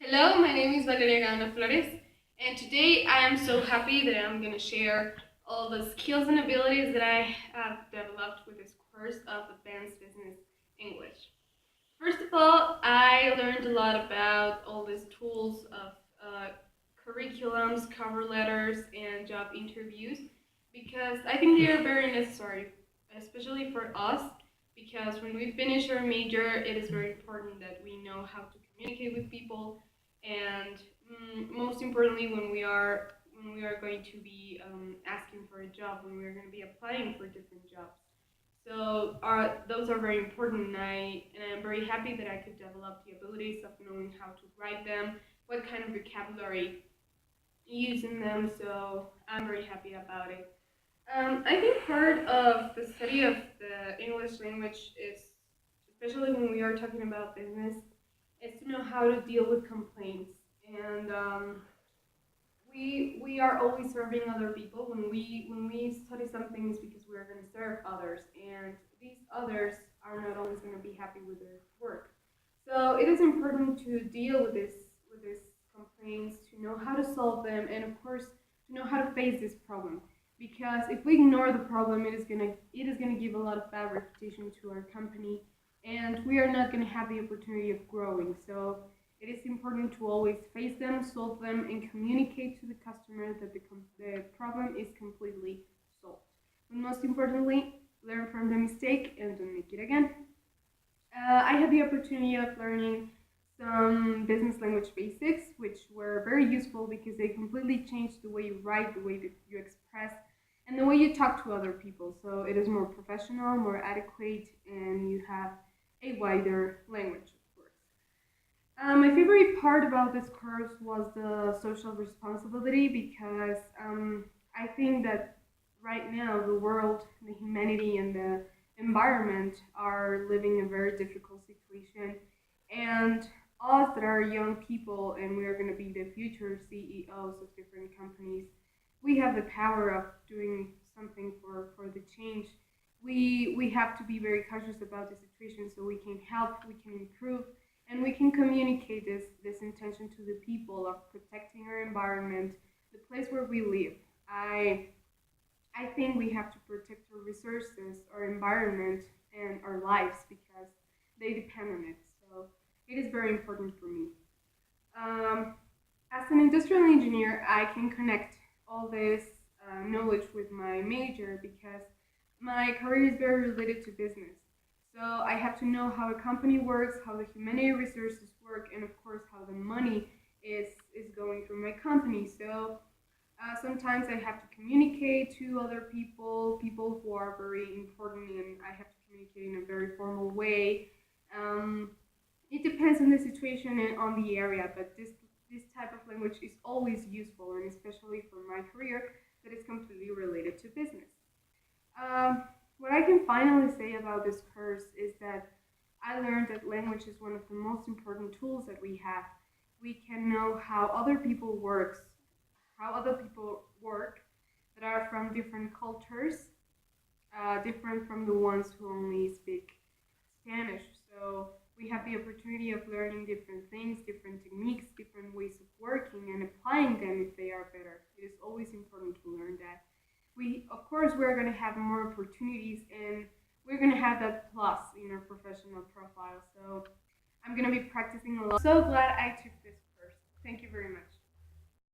Hello, my name is Valeria Gana Flores, and today I am so happy that I'm going to share all the skills and abilities that I have developed with this course of Advanced Business English. First of all, I learned a lot about all these tools of curriculums, cover letters, and job interviews because I think they are very necessary, especially for us. Because when we finish our major, it is very important that we know how to communicate with people, and most importantly, when we are going to be asking for a job, when we are going to be applying for different jobs. So those are very important, and I'm very happy that I could develop the abilities of knowing how to write them, what kind of vocabulary use in them. So I'm very happy about it. I think part of the study of the English language is, especially when we are talking about business, is to know how to deal with complaints. And we are always serving other people. When we study something, it's because we're going to serve others, and these others are not always going to be happy with their work. So it is important to deal with these complaints, to know how to solve them, and of course to know how to face this problem. Because if we ignore the problem, it is gonna give a lot of bad reputation to our company, and we are not gonna have the opportunity of growing. So it is important to always face them, solve them, and communicate to the customer that the problem is completely solved. And most importantly, learn from the mistake and don't make it again. I had the opportunity of learning some business language basics, which were very useful because they completely changed the way you write, the way that you express, and the way you talk to other people. So it is more professional, more adequate, and you have a wider language, of course. My favorite part about this course was the social responsibility because I think that right now the world, the humanity, and the environment are living a very difficult situation. And us that are young people and we are going to be the future CEOs of different companies, we have the power of doing something for the change. We have to be very cautious about the situation so we can help, we can improve, and we can communicate this intention to the people of protecting our environment, the place where we live. I think we have to protect our resources, our environment, and our lives because they depend on it. So it is very important for me. Um, as an industrial engineer, I can connect all this knowledge with my major because my career is very related to business. So I have to know how a company works, how the humanity resources work, and of course how the money is going through my company. So sometimes I have to communicate to other people, people who are very important, and I have to communicate in a very formal way. Um, it depends on the situation and on the area, but this type of language is always useful, and especially for my career, that is completely related to business. Um, what I can finally say about this course is that I learned that language is one of the most important tools that we have. We can know how other people work that are from different cultures, different from the ones who only speak Spanish. So we have the opportunity of learning different things, different techniques, different ways of working, and applying them if they are better. It is always important to learn that. Of course, we're going to have more opportunities, and we're going to have that plus in our professional profile. So I'm going to be practicing a lot. So glad I took